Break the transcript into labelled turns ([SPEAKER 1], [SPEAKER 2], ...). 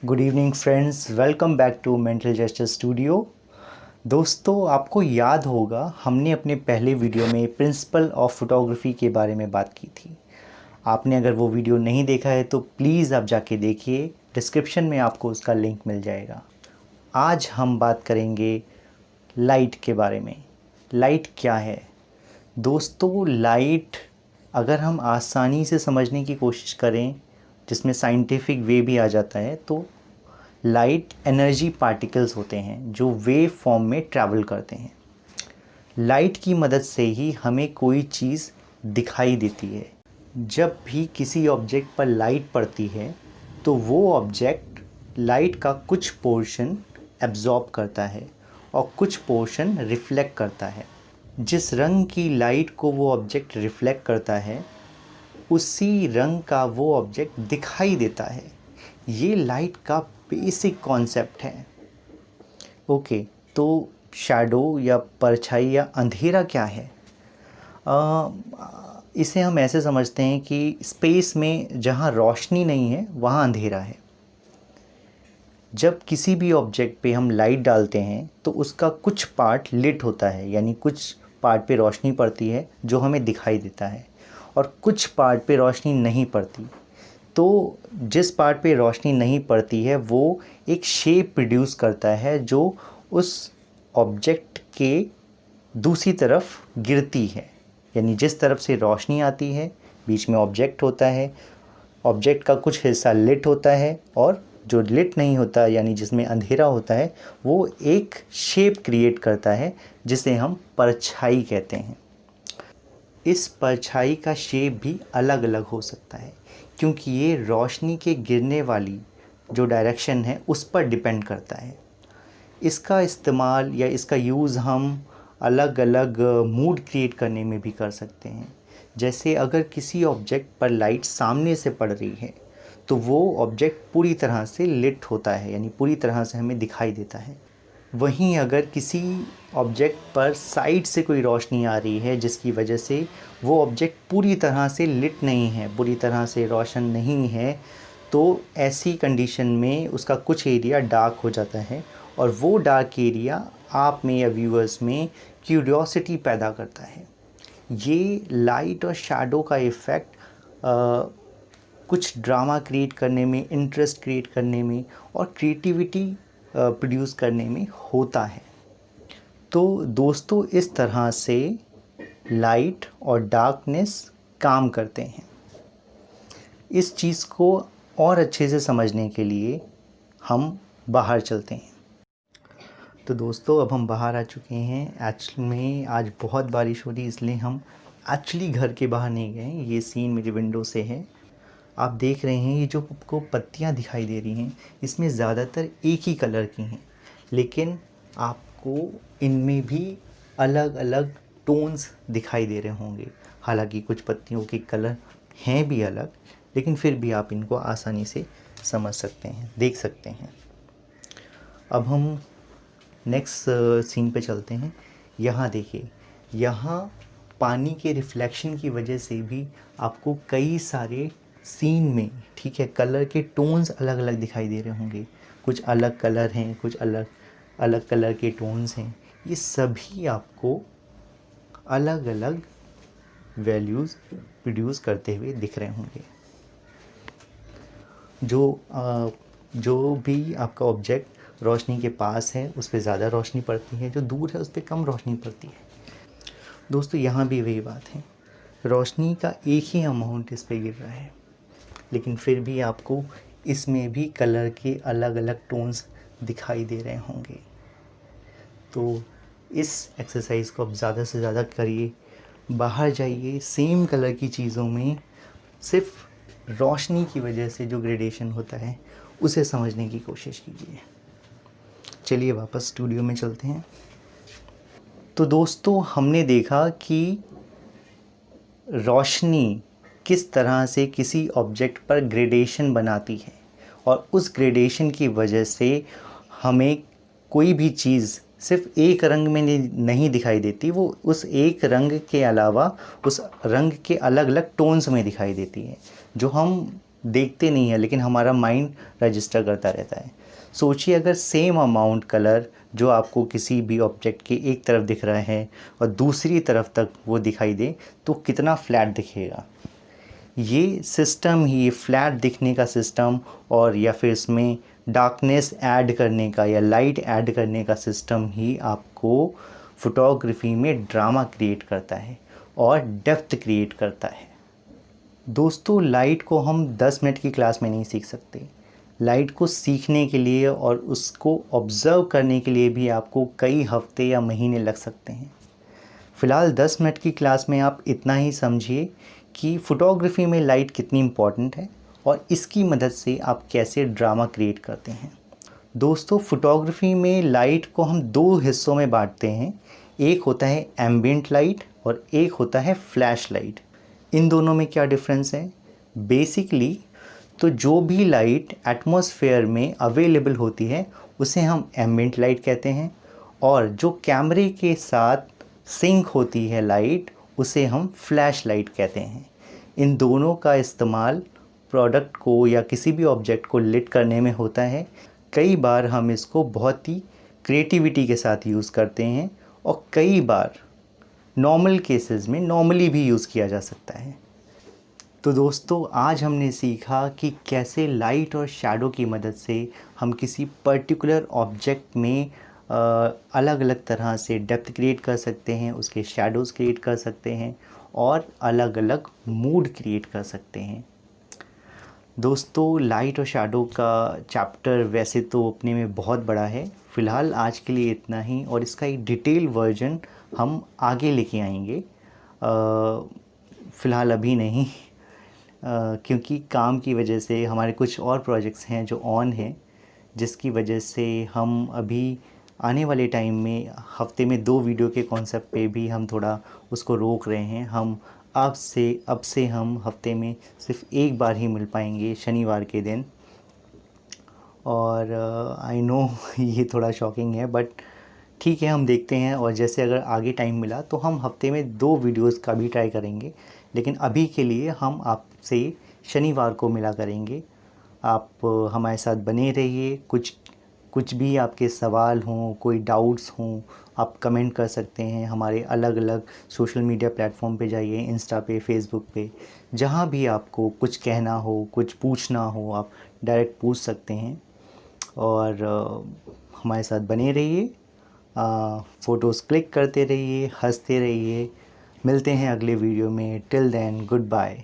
[SPEAKER 1] Good evening friends, welcome back to mental gesture studio. दोस्तों, आपको याद होगा हमने अपने पहले वीडियो में प्रिंसिपल ऑफ फोटोग्राफी के बारे में बात की थी। आपने अगर वो वीडियो नहीं देखा है तो प्लीज़ आप जाके देखिए, डिस्क्रिप्शन में आपको उसका लिंक मिल जाएगा। आज हम बात करेंगे लाइट के बारे में। लाइट क्या है दोस्तों? लाइट अगर हम आसानी से समझने की कोशिश करें, जिसमें साइंटिफिक वे भी आ जाता है, तो लाइट एनर्जी पार्टिकल्स होते हैं जो वेव फॉर्म में ट्रैवल करते हैं। लाइट की मदद से ही हमें कोई चीज़ दिखाई देती है। जब भी किसी ऑब्जेक्ट पर लाइट पड़ती है तो वो ऑब्जेक्ट लाइट का कुछ पोर्शन एब्जॉर्ब करता है और कुछ पोर्शन रिफ्लेक्ट करता है। जिस रंग की लाइट को वो ऑब्जेक्ट रिफ्लेक्ट करता है, उसी रंग का वो ऑब्जेक्ट दिखाई देता है। ये लाइट का बेसिक कॉन्सेप्ट है। ओके, तो शैडो या परछाई या अंधेरा क्या है? इसे हम ऐसे समझते हैं कि स्पेस में जहाँ रोशनी नहीं है वहाँ अंधेरा है। जब किसी भी ऑब्जेक्ट पे हम लाइट डालते हैं तो उसका कुछ पार्ट लिट होता है, यानी कुछ पार्ट पे रोशनी पड़ती है जो हमें दिखाई देता है, और कुछ पार्ट पे रोशनी नहीं पड़ती। तो जिस पार्ट पे रोशनी नहीं पड़ती है वो एक शेप प्रोड्यूस करता है जो उस ऑब्जेक्ट के दूसरी तरफ गिरती है। यानी जिस तरफ से रोशनी आती है, बीच में ऑब्जेक्ट होता है, ऑब्जेक्ट का कुछ हिस्सा लिट होता है, और जो लिट नहीं होता यानी जिसमें अंधेरा होता है, वो एक शेप क्रिएट करता है जिसे हम परछाई कहते हैं। इस परछाई का शेप भी अलग अलग हो सकता है क्योंकि ये रोशनी के गिरने वाली जो डायरेक्शन है उस पर डिपेंड करता है। इसका इस्तेमाल या इसका यूज़ हम अलग अलग मूड क्रिएट करने में भी कर सकते हैं। जैसे अगर किसी ऑब्जेक्ट पर लाइट सामने से पड़ रही है तो वो ऑब्जेक्ट पूरी तरह से लिट होता है, यानी पूरी तरह से हमें दिखाई देता है। वहीं अगर किसी ऑब्जेक्ट पर साइड से कोई रोशनी आ रही है जिसकी वजह से वो ऑब्जेक्ट पूरी तरह से लिट नहीं है, पूरी तरह से रोशन नहीं है, तो ऐसी कंडीशन में उसका कुछ एरिया डार्क हो जाता है, और वो डार्क एरिया आप में या व्यूअर्स में क्यूरियोसिटी पैदा करता है। ये लाइट और शैडो का इफ़ेक्ट कुछ ड्रामा क्रिएट करने में, इंटरेस्ट क्रिएट करने में और क्रिएटिविटी प्रोड्यूस करने में होता है। तो दोस्तों, इस तरह से लाइट और डार्कनेस काम करते हैं। इस चीज़ को और अच्छे से समझने के लिए हम बाहर चलते हैं। तो दोस्तों, अब हम बाहर आ चुके हैं। एक्चुअली में आज बहुत बारिश हो रही, इसलिए हम एक्चुअली घर के बाहर नहीं गए। ये सीन मेरी विंडो से है। आप देख रहे हैं ये जो आपको पत्तियां दिखाई दे रही हैं, इसमें ज़्यादातर एक ही कलर की हैं, लेकिन आपको इनमें भी अलग अलग टोन्स दिखाई दे रहे होंगे। हालांकि कुछ पत्तियों के कलर हैं भी अलग, लेकिन फिर भी आप इनको आसानी से समझ सकते हैं, देख सकते हैं। अब हम नेक्स्ट सीन पे चलते हैं। यहाँ देखिए, यहाँ पानी के रिफ्लेक्शन की वजह से भी आपको कई सारे सीन में, ठीक है, कलर के टोन्स अलग अलग दिखाई दे रहे होंगे। कुछ अलग कलर हैं, कुछ अलग अलग कलर के टोन्स हैं। ये सभी आपको अलग अलग वैल्यूज़ प्रोड्यूस करते हुए दिख रहे होंगे। जो भी आपका ऑब्जेक्ट रोशनी के पास है उस पर ज़्यादा रोशनी पड़ती है, जो दूर है उस पर कम रोशनी पड़ती है। दोस्तों, यहाँ भी वही बात है, रोशनी का एक ही अमाउंट इस पर गिर रहा है, लेकिन फिर भी आपको इसमें भी कलर के अलग अलग टोन्स दिखाई दे रहे होंगे। तो इस एक्सरसाइज को आप ज़्यादा से ज़्यादा करिए। बाहर जाइए, सेम कलर की चीज़ों में सिर्फ रोशनी की वजह से जो ग्रेडेशन होता है उसे समझने की कोशिश कीजिए। चलिए वापस स्टूडियो में चलते हैं। तो दोस्तों, हमने देखा कि रोशनी किस तरह से किसी ऑब्जेक्ट पर ग्रेडेशन बनाती है, और उस ग्रेडेशन की वजह से हमें कोई भी चीज़ सिर्फ एक रंग में नहीं दिखाई देती, वो उस एक रंग के अलावा उस रंग के अलग अलग टोन्स में दिखाई देती है। जो हम देखते नहीं है लेकिन हमारा माइंड रजिस्टर करता रहता है। सोचिए अगर सेम अमाउंट कलर जो आपको किसी भी ऑब्जेक्ट के एक तरफ दिख रहा है और दूसरी तरफ तक वो दिखाई दे तो कितना फ्लैट दिखेगा। ये सिस्टम ही, फ्लैट दिखने का सिस्टम और या फिर इसमें डार्कनेस ऐड करने का या लाइट ऐड करने का सिस्टम ही आपको फ़ोटोग्राफी में ड्रामा क्रिएट करता है और डेप्थ क्रिएट करता है। दोस्तों, लाइट को हम 10 मिनट की क्लास में नहीं सीख सकते। लाइट को सीखने के लिए और उसको ऑब्ज़र्व करने के लिए भी आपको कई हफ्ते या महीने लग सकते हैं। फ़िलहाल 10 मिनट की क्लास में आप इतना ही समझिए कि फ़ोटोग्राफी में लाइट कितनी इम्पॉर्टेंट है और इसकी मदद से आप कैसे ड्रामा क्रिएट करते हैं। दोस्तों, फ़ोटोग्राफी में लाइट को हम 2 हिस्सों में बांटते हैं। एक होता है एम्बिएंट लाइट और एक होता है फ्लैश लाइट। इन दोनों में क्या डिफरेंस है? बेसिकली तो जो भी लाइट एटमॉस्फेयर में अवेलेबल होती है उसे हम एम्बिएंट लाइट कहते हैं और जो कैमरे के साथ सिंक होती है लाइट उसे हम फ्लैश लाइट कहते हैं। इन दोनों का इस्तेमाल प्रोडक्ट को या किसी भी ऑब्जेक्ट को लिट करने में होता है। कई बार हम इसको बहुत ही क्रिएटिविटी के साथ यूज़ करते हैं और कई बार नॉर्मल केसेस में नॉर्मली भी यूज़ किया जा सकता है। तो दोस्तों, आज हमने सीखा कि कैसे लाइट और शैडो की मदद से हम किसी पर्टिकुलर ऑब्जेक्ट में अलग अलग तरह से डेप्थ क्रिएट कर सकते हैं, उसके शैडोज़ क्रिएट कर सकते हैं और अलग अलग मूड क्रिएट कर सकते हैं। दोस्तों, लाइट और शैडो का चैप्टर वैसे तो अपने में बहुत बड़ा है। फ़िलहाल आज के लिए इतना ही और इसका एक डिटेल वर्जन हम आगे लेके आएंगे। फ़िलहाल अभी नहीं, क्योंकि काम की वजह से हमारे कुछ और प्रोजेक्ट्स हैं जो ऑन हैं, जिसकी वजह से हम अभी आने वाले टाइम में हफ्ते में 2 वीडियो के कॉन्सेप्ट पे भी हम थोड़ा उसको रोक रहे हैं। हम अब से हम हफ्ते में सिर्फ एक बार ही मिल पाएंगे, शनिवार के दिन। और आई नो ये थोड़ा शॉकिंग है बट ठीक है, हम देखते हैं और जैसे अगर आगे टाइम मिला तो हम हफ्ते में 2 वीडियोस का भी ट्राई करेंगे। लेकिन अभी के लिए हम आपसे शनिवार को मिला करेंगे। आप हमारे साथ बने रहिए। कुछ भी आपके सवाल हों, कोई डाउट्स हों, आप कमेंट कर सकते हैं। हमारे अलग अलग सोशल मीडिया प्लेटफॉर्म पे जाइए, इंस्टा पे, फेसबुक पे, जहाँ भी आपको कुछ कहना हो, कुछ पूछना हो, आप डायरेक्ट पूछ सकते हैं। और हमारे साथ बने रहिए, फ़ोटोज़ क्लिक करते रहिए, हंसते रहिए। मिलते हैं अगले वीडियो में। Till then, good bye.